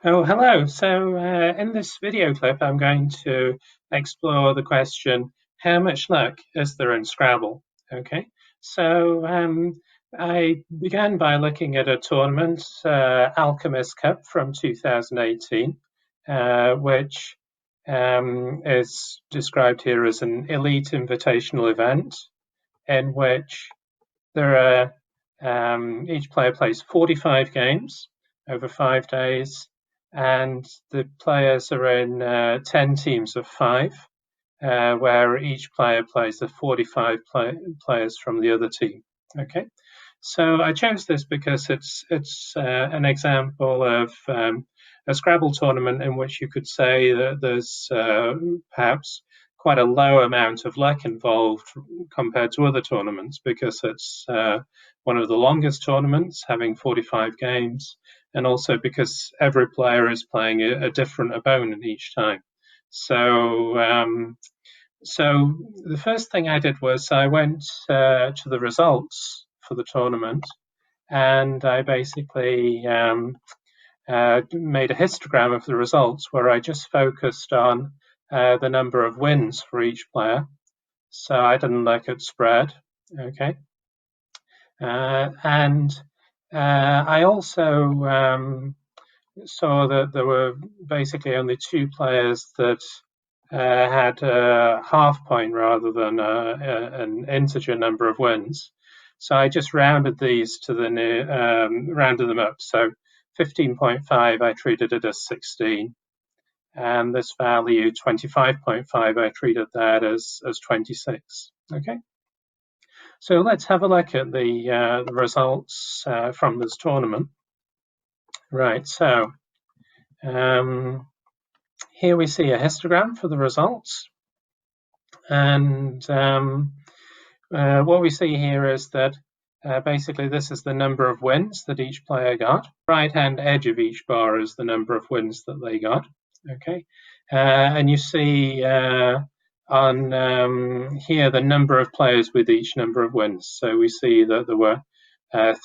Oh, hello. In this video clip, I'm going to explore the question, how much luck is there in Scrabble? Okay, so I began by looking at a tournament, Alchemist Cup from 2018, which is described here as an elite invitational event in which there are each player plays 45 games over 5 days, and the players are in 10 teams of five, where each player plays the 45 players from the other team. Okay, so I chose this because it's an example of a Scrabble tournament in which you could say that there's perhaps quite a low amount of luck involved compared to other tournaments because it's one of the longest tournaments, having 45 games, and also because every player is playing a different opponent each time. So the first thing I did was I went to the results for the tournament, and I basically made a histogram of the results where I just focused on the number of wins for each player. So I didn't look at spread. Okay. And I also saw that there were basically only two players that had a half point rather than an integer number of wins. So I just rounded these to the rounded them up. So 15.5, I treated it as 16. And this value, 25.5, I treated that as 26. Okay. So let's have a look at the results from this tournament. Right, so here we see a histogram for the results. And what we see here is that basically this is the number of wins that each player got. Right-hand edge of each bar is the number of wins that they got. Okay, and you see on here the number of players with each number of wins. So we see that there were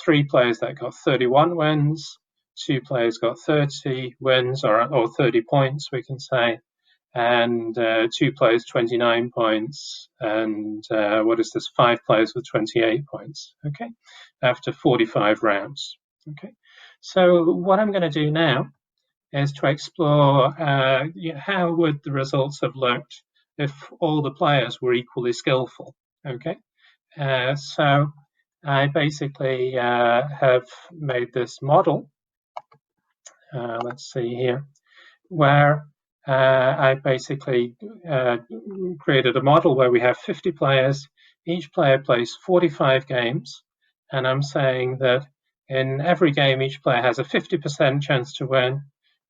3 players that got 31 wins, 2 players got 30 wins or 30 points, we can say, and 2 players 29 points, and what is this, 5 players with 28 points. Okay, after 45 rounds. Okay, so what I'm going to do now is to explore how would the results have looked if all the players were equally skillful. Okay, so I basically have made this model. Let's see here, where I basically created a model where we have 50 players. Each player plays 45 games, and I'm saying that in every game, each player has a 50% chance to win,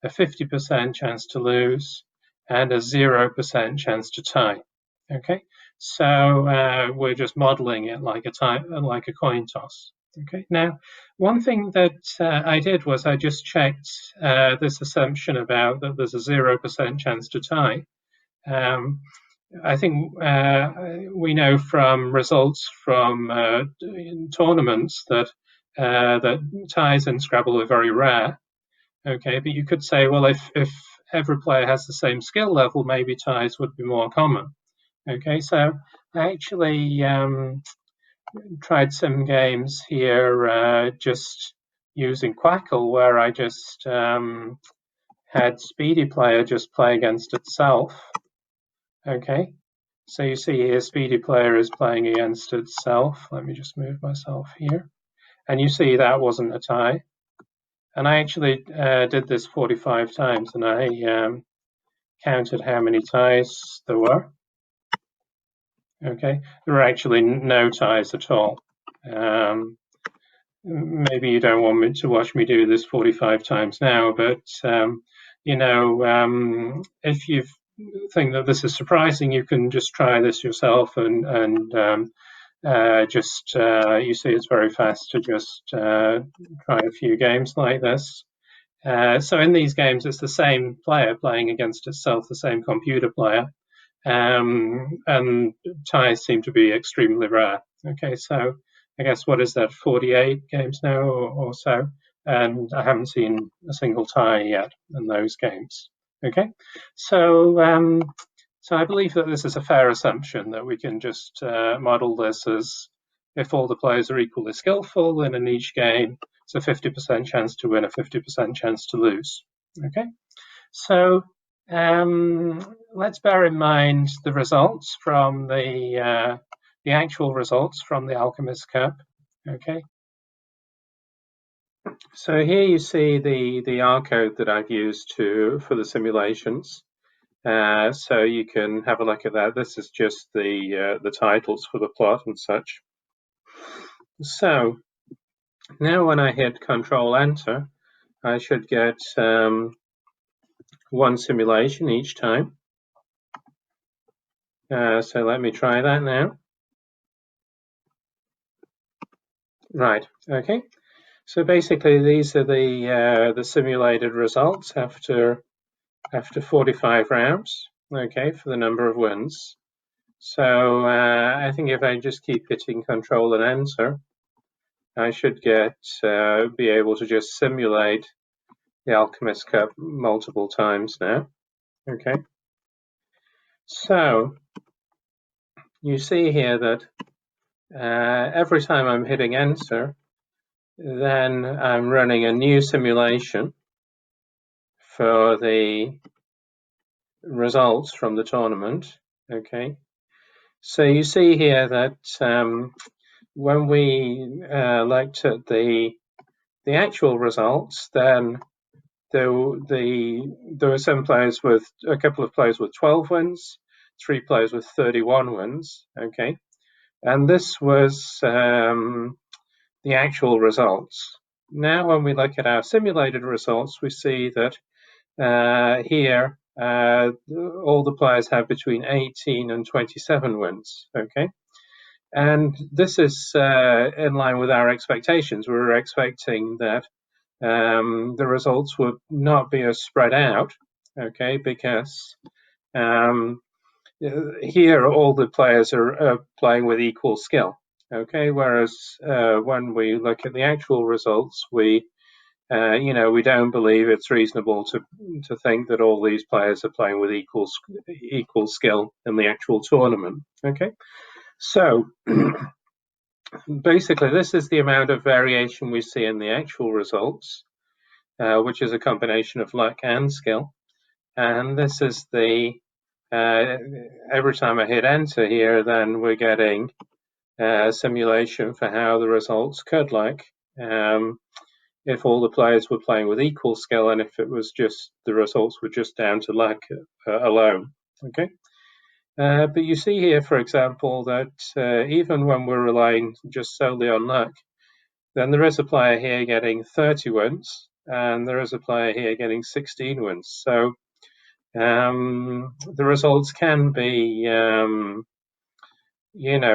a 50% chance to lose, and a 0% chance to tie. Okay, so we're just modeling it like a coin toss. Okay, now one thing that I did was I just checked this assumption about that there's a 0% chance to tie. I think we know from results from tournaments that ties in Scrabble are very rare. Okay, but you could say, well, if every player has the same skill level, maybe ties would be more common. Okay, so I actually tried some games here just using Quackle, where I just had Speedy Player just play against itself. Okay, so you see here Speedy Player is playing against itself. Let me just move myself here. And you see that wasn't a tie. And I actually did this 45 times, and I counted how many ties there were. Okay, there were actually no ties at all. Maybe you don't want me to watch me do this 45 times now, but you know, if you think that this is surprising, you can just try this yourself and just you see it's very fast to just try a few games like this. So in these games, it's the same player playing against itself, the same computer player, and ties seem to be extremely rare. Okay, so I guess what is that, 48 games now or so? and I haven't seen a single tie yet in those games. Okay, so so I believe that this is a fair assumption that we can just model this as if all the players are equally skillful, and in each game it's a 50% chance to win, a 50% chance to lose. Okay, so let's bear in mind the results from the actual results from the Alchemist Cup. Okay, so here you see the R code that I've used for the simulations. So you can have a look at that. This is just the titles for the plot and such. So now when I hit Control Enter, I should get one simulation each time. So let me try that now. Right. Okay. So basically, these are the simulated results after 45 rounds. Okay, for the number of wins. So I think if I just keep hitting Control and Enter, I should be able to just simulate the Alchemist Cup multiple times now. Okay. So you see here that every time I'm hitting Enter, then I'm running a new simulation for the results from the tournament. Okay. So you see here that when we looked at the actual results, then there were some players with a couple of players with 12 wins, 3 players with 31 wins. Okay, and this was the actual results. Now, when we look at our simulated results, we see that here all the players have between 18 and 27 wins. Okay. And this is in line with our expectations. We were expecting that the results would not be as spread out, okay, because here all the players are playing with equal skill, okay, whereas when we look at the actual results, we don't believe it's reasonable to think that all these players are playing with equal skill in the actual tournament. Okay, so basically this is the amount of variation we see in the actual results, which is a combination of luck and skill. And this is every time I hit enter here, then we're getting a simulation for how the results could look if all the players were playing with equal skill, and if it was just the results were just down to luck alone. Okay. But you see here, for example, that even when we're relying just solely on luck, then there is a player here getting 30 wins, and there is a player here getting 16 wins. So the results can be,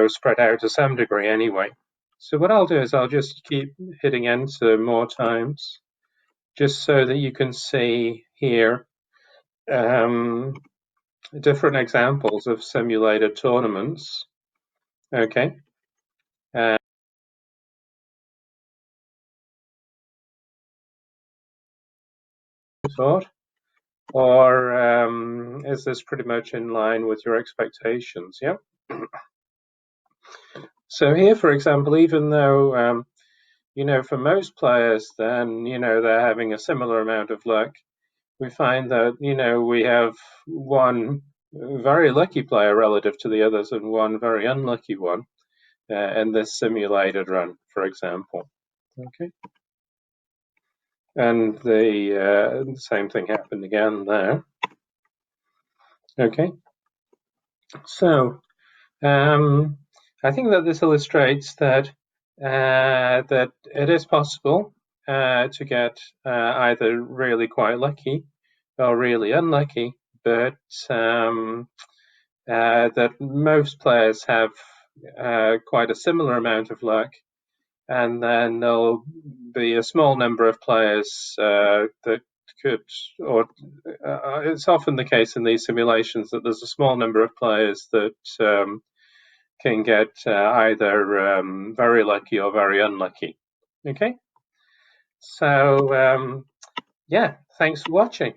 spread out to some degree anyway. So what I'll do is I'll just keep hitting enter more times, just so that you can see here different examples of simulated tournaments. Okay. Thought, or is this pretty much in line with your expectations? Yeah. So here, for example, even though for most players, then they're having a similar amount of luck, we find that we have one very lucky player relative to the others and one very unlucky one in this simulated run, for example. Okay. And the same thing happened again there. Okay. So I think that this illustrates that that it is possible to get either really quite lucky or really unlucky, but that most players have quite a similar amount of luck, and then there'll be a small number of players that could, or it's often the case in these simulations that there's a small number of players that can get either very lucky or very unlucky. Okay, So yeah, thanks for watching.